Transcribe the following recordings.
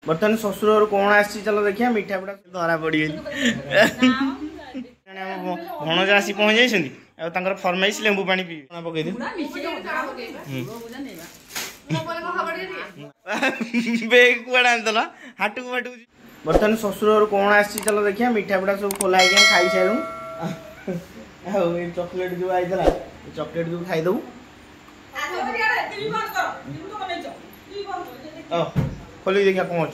बर्तमान ससुर कौन आसी चलो देखिए मिठा पिठा धरा पड़ी भणजा आसी पहुँच जाइए फरमाइश लेंबू पानी पी पकई बेग कुआड़े आनदेल हाटू फाटू बर्तमान ससुर कौन आसी चलो देखिए मिठा पिठा सब खोला खाई सारू चॉकलेट जो आई चॉकलेट जो खाईदू खोल देखिए पहुँच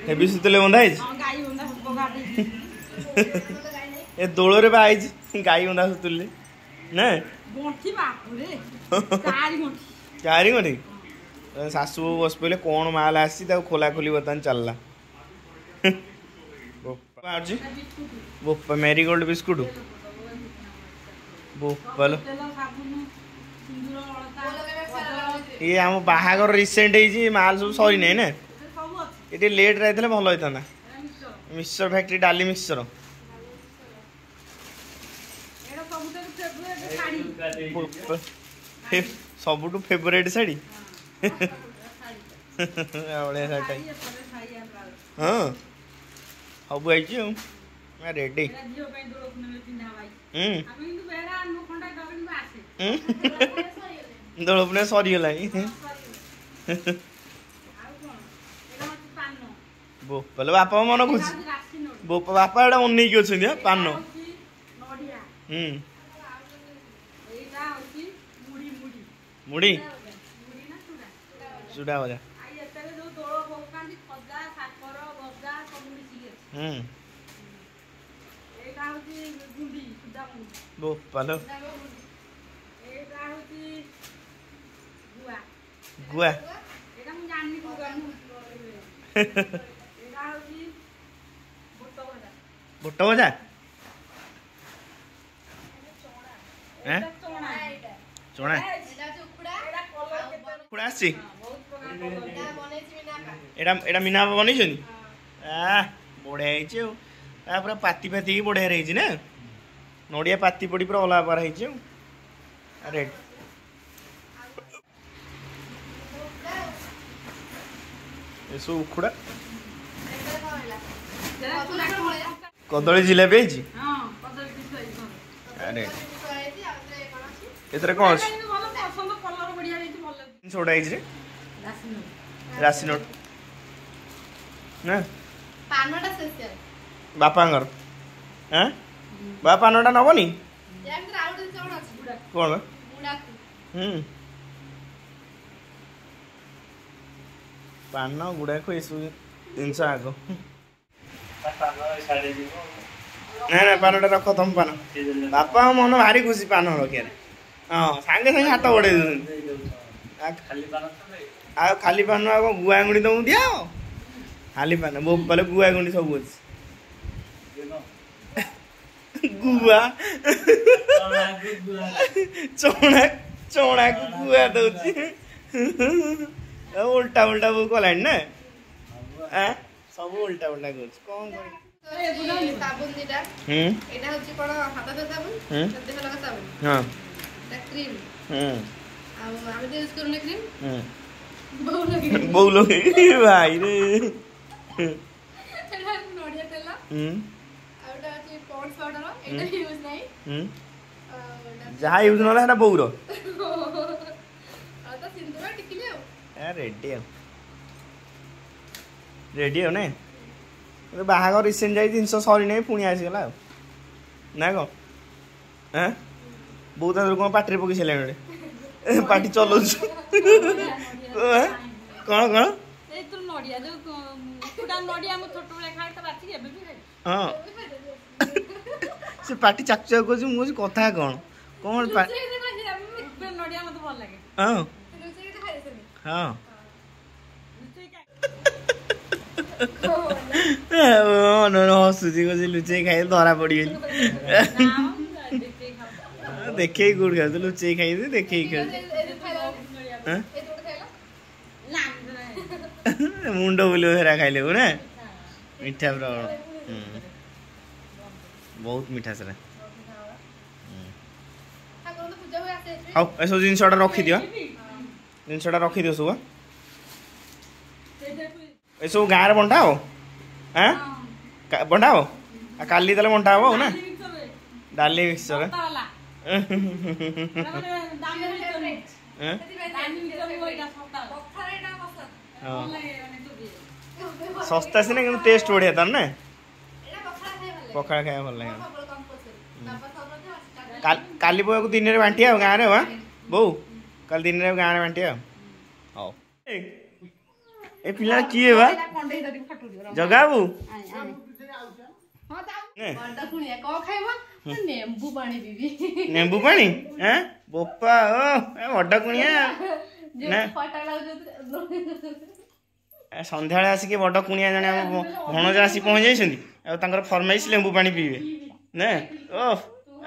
हेबी सुतले बंधा ए दोल गाई बंधा सुतुले ना चारि गंठी शाशु बस पड़े कौन माल आसी खोला खोली बर्तमान चलला बोपा मेरीगोल्ड बिस्कुट बोपाल ये आम बाहागर रिसेंट माल सब सरी ना ना ये लेट रही भल होता मिक्सचर फैक्ट्री डाली मिक्सचर सबुठ फेवरेट शाड़ी हाँ सब आई रेडी दोलपुने सरीगला बोपाल बापा मन खुशी बापा एटा अनेक अच्छा पान मुड़ी चूड़ा भजा बोपाल गुआ बुट भजा चना उखुड़ा एटा मीना बनई बढ़िया पूरा पाती पाती बढ़िया रही ना नड़िया पाती पड़ी पूरा अला पार रेड सब उखुड़ा कदली जिलेबी आई कौन सोडा राशि नोट ना बापांगर हाँ बापा पानटा नबनी कौन पान गुड़ाक ये सब जिनस आग ना ना पानटा रख तुम पान बापा मन भारी खुशी पान रखिए हाँ सांगे सांगे हाथ बढ़े खाली पान आग गुआ गुड़ी तुमको दिया खाली पान बोपाल गुआ गुंडी सब अच्छे गुआ चौड़ा चौड़ा को गुआ दौची उल्टा उल्टा वो कला ना सब उल्टा उल्टा कौन साबुन दीटा एटा होची कोन हाथ दे साबुन देह लगा साबुन हां ता क्रीम आ हम यूज करने क्रीम बहु लगे भाई रे एटा नोडिया तेल आ एटा होची पॉन्ड्स पाउडर एटा यूज नाही जहा यूज नला एटा बहु रो आ तो सिंदूर टिकले रेडी हो ने बाहागर रिसेंट जाई जिनस सरी नहीं पुणी आसीगला ना कौन हाँ बहुत कौन पार्टी पकई सारे पार्टी चलो कौन कौन हाँ से पार्टी चाक चाक कर मुझे कथा कौन कौन हाँ हाँ हसुची कसी लुचे खाई धरा पड़ी देखे गुड़ खा लुचे खाई देखे मुंड बुले हेरा खाइले ना मीठा पूरा बहुत मीठा सर हाँ सब जिनसा रखी दियो जिनसा रखी दियो सब ए सब गाँव में बंटा हो हाँ बंटा हो काली ताले बंटा हो ना डाली मिक्सचर सस्ता सीना कि टेस्ट बढ़िया तार ना पखाड़ खाया भल लगे काली बुआ को दिन में बांटिया गाँव में हाँ बो कल दिन में गाँव में बांटिया हाँ ए पिला किए बा जगा बाबू नेंबू पानी हैं बोपा ओ बड़ कुणिया संध्या आसिक बड़ कुणिया जने भणजा आसी पहुँच जाइछन्ती फरमाइश लेंबू पानी पीबे ना ओह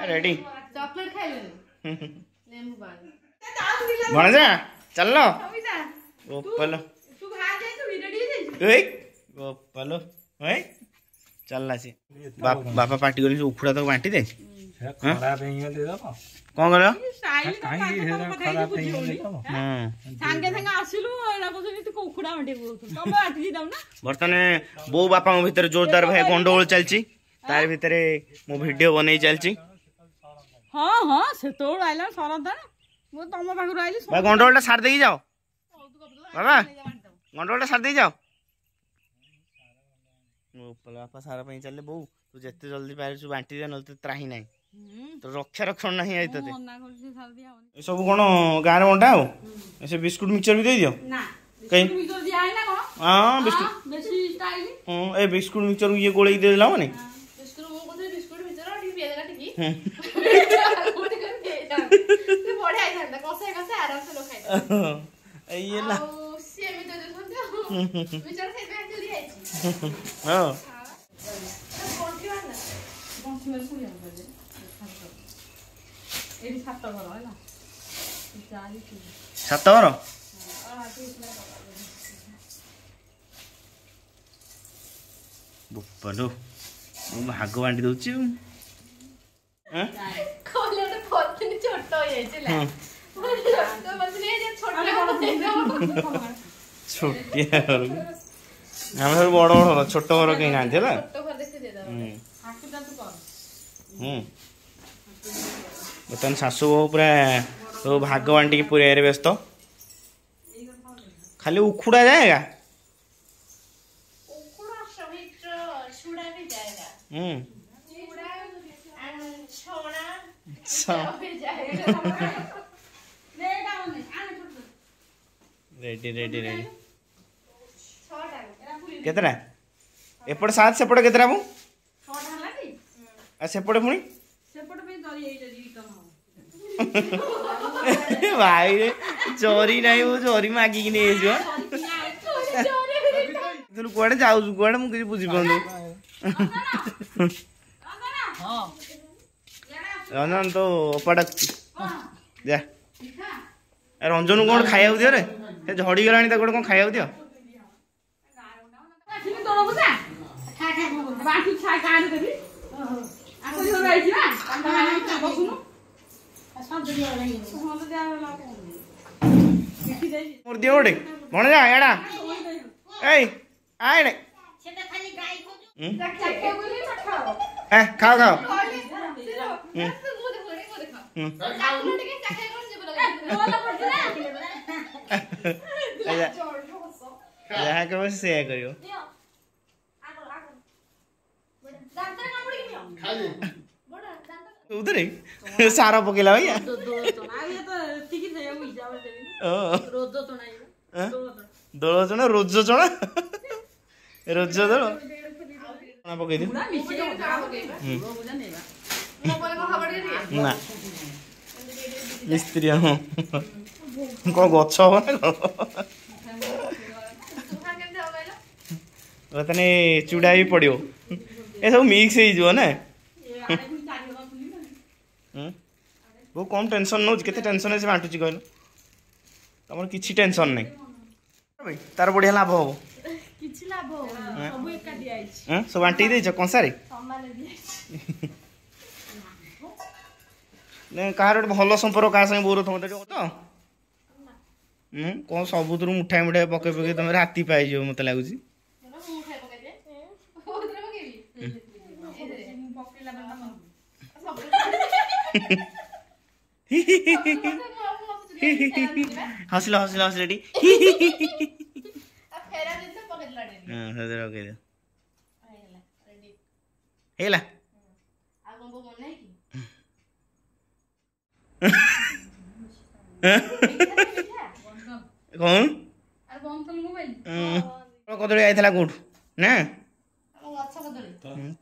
रेडी चॉकलेट खाइले लेंबू पानी भणजा चलो बोपलो तू भाग जाई तू रेडी जाई ओए बोपलो ओए चलना सी बापा पार्टी कर उखुड़ा तक बांटी दे खराब है दे दो कौन कर काहे खराब है सांगे संगे आसिलु एला बसनी तू उखुड़ा बांटी बोलतो तब बांटी दी दम ना बर्तन बो बापा मो भीतर जोरदार भाई गंडगोल चलची तार भीतर मो वीडियो बनै चलची हां हां से तोड़ आइला सरदा मो तम पाखर आइली भाई गंडगोलटा सार देई जाओ बाबा गंडगोलटा सार देई जाओ बापा सारा पे चले बो तू जिते जल्दी पार बांटी दे न त्राही ना तो रक्षा रक्षण ना आई तो सब कौन गाँव में बंटा हो ऐसे बिस्कुट मिक्सचर भी दे दियो कहीं हाँ बिस्कुट ए बिस्कुट मिक्सचर ये गोले दे दिला माने ये ना हाँ सात घर बोपालो भाग बांटी दौची छोटिया घर आम सब बड़ बड़ घर छोट घर कहीं ना बर्तमान शाशु बहु पूरा सब भाग बांटी पूरा व्यस्त खाली उखुड़ा जाएगा रेडी रेडी रेडी केतरा एपट 7 सेपट केतरा बु सेपट पुणी भाई चोरी नहीं वो चोरी मागिक नहीं कड़े जाऊ कड़े मुझे बुझी पाऊँ रंजन तो पड़क जा रंजन कौन खाया दियो रे झड़ी गला कौन खाया दियो दियो गोटे मन जा एड़ा आए खाओ खाओ जहाँ कह से करियो उधर सारा पकेला भैया दोल चना रोज चना रोज दोल पकई ना मिस्त्री हाँ कौन गच हम ना बर्तने चूड़ा भी पड़ो ये सब मिक्स हो ना बहुत कम टेंशन नौ के टेंशन से बांटुची कहल तुम किसी टेंशन नहीं तार बढ़िया लाभ हम सब बांटी दे कंसारे कह भल संपर्क क्या संगे बोर तुम तो कौन सबुत मुठाई मुठाई पकई पकई तुम राति पाई मत लगुच हसिल हसिल हसिल टी फेरा जित पकेट लाडे हां सदर ओके दे हेला रेडी हेला आ को मन है कि कौन अरे बंद कर मोबाइल कदली आइला कोठ ना हम गछ कदली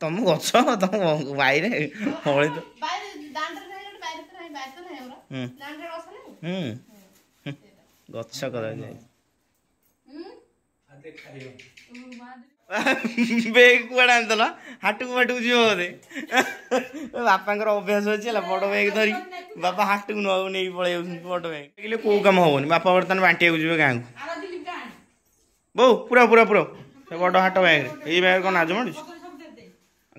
तुम गछ तुम बाई रे हळी तो बाय दांडर नहीं बाय तो नहीं हमरा दांडर गछ नहीं गछ कदली हम आते खाइयो बेग कुआडे आनतला हाटू माटू जीव बोधे बापांकर अभ्यास अच्छी है बड़ बेग धरी बापा हाटू न नहीं पड़े बड़ बेग देखिए कौ कम हेनी बापा बर्तमान बांटिया जी गाँ को बो पूरा पूरा पूरा से बड़ हाट बैग ये बैग कौन आज मार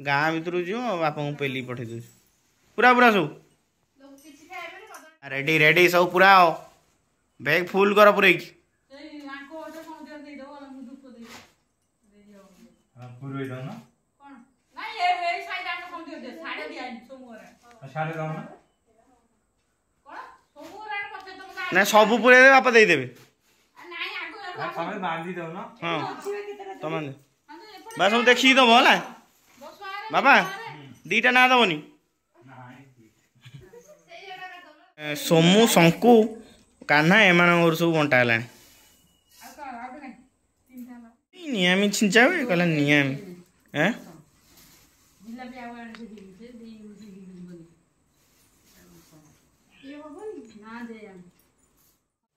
गाँ भर जीव बापा को पेली पठे दूँ पूरा पूरा सब रेडी रेडी सब पूरा बैग फुल कर पूरा पूर्व दो ना कोन नहीं ए साइड आके फोन दियो दे साडे दिया सोमवार साडे दो ना कोन सोमवार पछे तुम ना सब पूरे बापा दे देबे नहीं आगो समय बांधी दो ना हां तुम बस सब देखी दबो होला बाबा दीटा ना दबनी सोमू शंकु कान्हा एमान सब बंटा हला नियामी छिंचावे कहला नियामी हैं जिलापी आवार से दी ना दे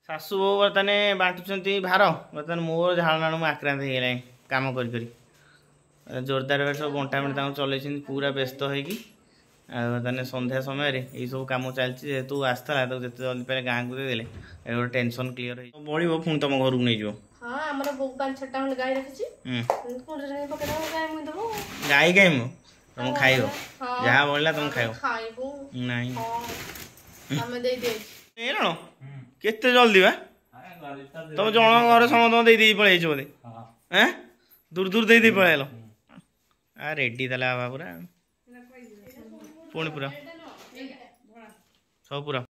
सासू बो बर्तने बांटुचंती भार बर्तन मोर झाड़ना मु आक्रांत हो गला काम करी करी जोरदार सब बंटा बंटा चल पूरा व्यस्त होगी बर्तने संध्या समय ये सब कम चलती जेहेतु आसला तो जिते जल्दी पे गाँव को देदेले गोटे टेंशन क्लीयर हो बढ़ो पुणी तुम घर को नहीं जाओ हां हमरा बो 5-6टा हम गाय रखिछी कोन रे पकड़ा गाय मु दबो गाय गाय मु तुम खाइबो जहाँ बोलला तुम खाइबो खाइबो नहीं हमें दे दे ए नो केते जल्दी बा तुम जण घर समस्त दे दे पळे छ बोले हैं दूर दूर दे दे पळेलो आ रेडी तला बाबा पूरा पुणी पूरा सब पूरा